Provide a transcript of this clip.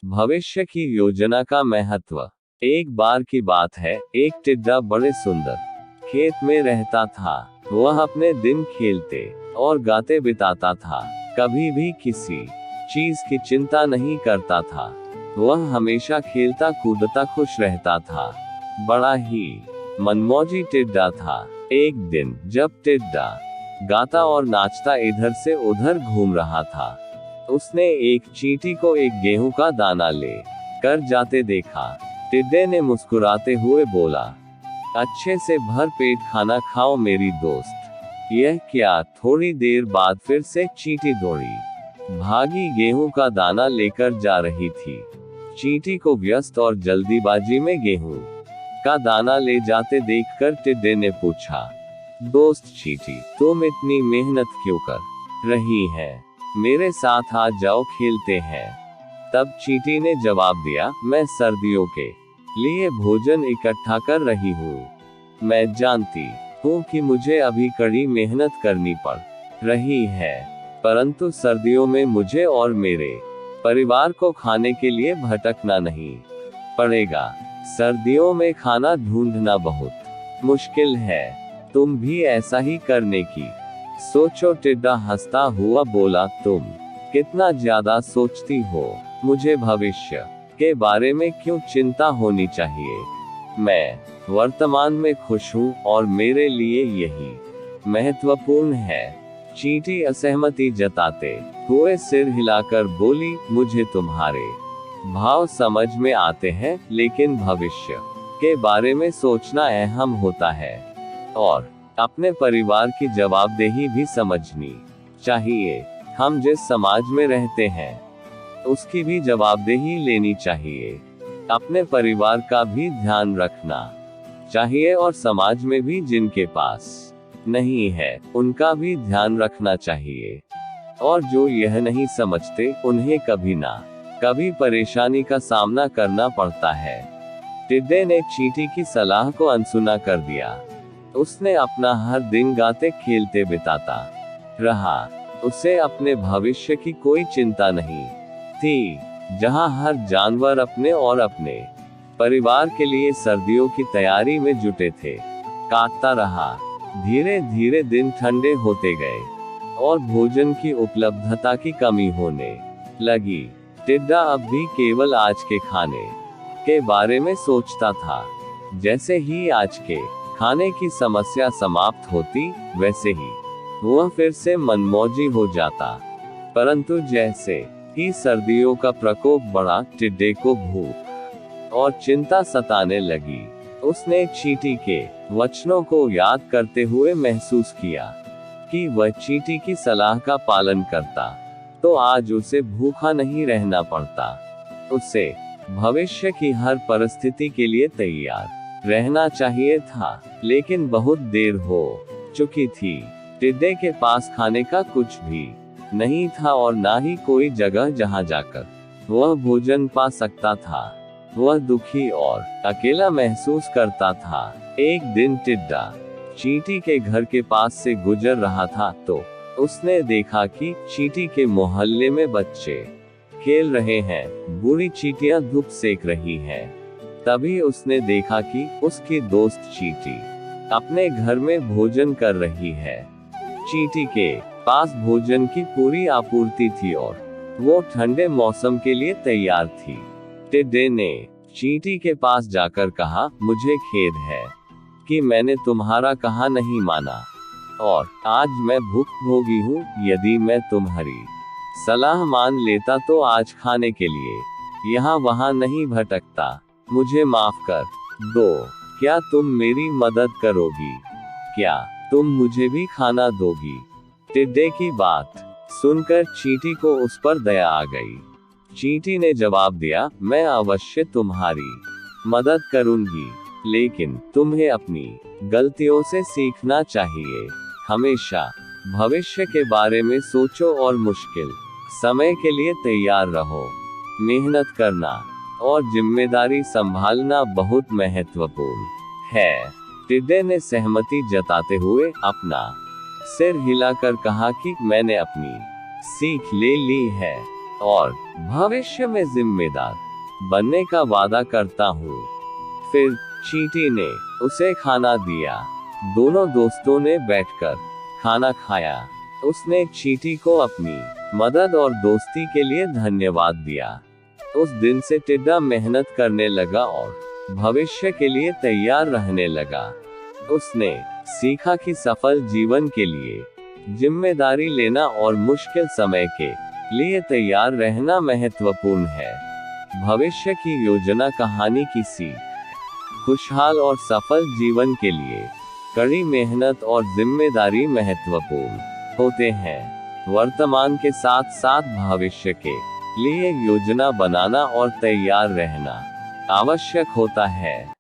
भविष्य की योजना का महत्व। एक बार की बात है, एक टिड्डा बड़े सुंदर खेत में रहता था। वह अपने दिन खेलते और गाते बिताता था, कभी भी किसी चीज की चिंता नहीं करता था। वह हमेशा खेलता कूदता खुश रहता था। बड़ा ही मनमौजी टिड्डा था। एक दिन जब टिड्डा गाता और नाचता इधर से उधर घूम रहा था, उसने एक चींटी को एक गेहूं का दाना ले कर जाते देखा। टिड्डे ने मुस्कुराते हुए बोला, अच्छे से भर पेट खाना खाओ मेरी दोस्त। यह क्या? थोड़ी देर बाद फिर से चींटी दौड़ी भागी गेहूं का दाना लेकर जा रही थी। चींटी को व्यस्त और जल्दीबाजी में गेहूं का दाना ले जाते देखकर टिड्डे ने पूछा, दोस्त चींटी, तुम इतनी मेहनत क्यों कर रही है? मेरे साथ आ जाओ, खेलते हैं। तब चींटी ने जवाब दिया, मैं सर्दियों के लिए भोजन इकट्ठा कर रही हूँ। मैं जानती हूँ कि मुझे अभी कड़ी मेहनत करनी पड़ रही है, परंतु सर्दियों में मुझे और मेरे परिवार को खाने के लिए भटकना नहीं पड़ेगा। सर्दियों में खाना ढूंढना बहुत मुश्किल है। तुम भी ऐसा ही करने की सोचो। टिड्डा हंसता हुआ बोला, तुम कितना ज्यादा सोचती हो। मुझे भविष्य के बारे में क्यों चिंता होनी चाहिए? मैं वर्तमान में खुश हूँ और मेरे लिए यही महत्वपूर्ण है। चींटी असहमति जताते हुए सिर हिलाकर बोली, मुझे तुम्हारे भाव समझ में आते हैं, लेकिन भविष्य के बारे में सोचना अहम होता है और अपने परिवार की जवाबदेही भी समझनी चाहिए। हम जिस समाज में रहते हैं, उसकी भी जवाबदेही लेनी चाहिए। अपने परिवार का भी ध्यान रखना चाहिए और समाज में भी जिनके पास नहीं है, उनका भी ध्यान रखना चाहिए। और जो यह नहीं समझते, उन्हें कभी ना कभी परेशानी का सामना करना पड़ता है। टिड्डे ने चींटी की सलाह को अनसुना कर दिया। उसने अपना हर दिन गाते खेलते बिताता रहा। उसे अपने भविष्य की कोई चिंता नहीं थी। जहां हर जानवर अपने और अपने परिवार के लिए सर्दियों की तैयारी में जुटे थे, काटता रहा। धीरे धीरे दिन ठंडे होते गए और भोजन की उपलब्धता की कमी होने लगी। टिड्डा अब भी केवल आज के खाने के बारे में सोचता था। जैसे ही आज के खाने की समस्या समाप्त होती, वैसे ही वह फिर से मनमौजी हो जाता। परंतु जैसे ही सर्दियों का प्रकोप बढ़ा, टिड्डे को भूख और चिंता सताने लगी। उसने चींटी के वचनों को याद करते हुए महसूस किया कि वह चींटी की सलाह का पालन करता तो आज उसे भूखा नहीं रहना पड़ता। उसे भविष्य की हर परिस्थिति के लिए तैयार रहना चाहिए था। लेकिन बहुत देर हो चुकी थी। टिड्डे के पास खाने का कुछ भी नहीं था और ना ही कोई जगह जहां जाकर वह भोजन पा सकता था। वह दुखी और अकेला महसूस करता था। एक दिन टिड्डा चींटी के घर के पास से गुजर रहा था तो उसने देखा कि चींटी के मोहल्ले में बच्चे खेल रहे हैं। बूढ़ी चींटियां धूप सेक रही हैं। तभी उसने देखा कि उसकी दोस्त चींटी अपने घर में भोजन कर रही है। चींटी के पास भोजन की पूरी आपूर्ति थी और वो ठंडे मौसम के लिए तैयार थी। टिड्डे ने चींटी के पास जाकर कहा, मुझे खेद है कि मैंने तुम्हारा कहा नहीं माना और आज मैं भूखभोगी हूँ। यदि मैं तुम्हारी सलाह मान लेता तो आज खाने के लिए यहाँ वहाँ नहीं भटकता। मुझे माफ कर दो। क्या तुम मेरी मदद करोगी? क्या तुम मुझे भी खाना दोगी? टिड्डे की बात सुनकर चींटी को उस पर दया आ गई। चींटी ने जवाब दिया, मैं अवश्य तुम्हारी मदद करूंगी, लेकिन तुम्हें अपनी गलतियों से सीखना चाहिए। हमेशा भविष्य के बारे में सोचो और मुश्किल समय के लिए तैयार रहो। मेहनत करना और जिम्मेदारी संभालना बहुत महत्वपूर्ण है। टिड्डे ने सहमति जताते हुए अपना सिर हिलाकर कहा कि मैंने अपनी सीख ले ली है। और भविष्य में जिम्मेदार बनने का वादा करता हूँ। फिर चींटी ने उसे खाना दिया। दोनों दोस्तों ने बैठकर खाना खाया। उसने चींटी को अपनी मदद और दोस्ती के लिए धन्यवाद दिया। उस दिन से टिड्डा मेहनत करने लगा और भविष्य के लिए तैयार रहने लगा। उसने सीखा कि सफल जीवन के लिए जिम्मेदारी लेना और मुश्किल समय के लिए तैयार रहना महत्वपूर्ण है। भविष्य की योजना कहानी की सीख। खुशहाल और सफल जीवन के लिए कड़ी मेहनत और जिम्मेदारी महत्वपूर्ण होते हैं। वर्तमान के साथ साथ भविष्य के लिए योजना बनाना और तैयार रहना आवश्यक होता है।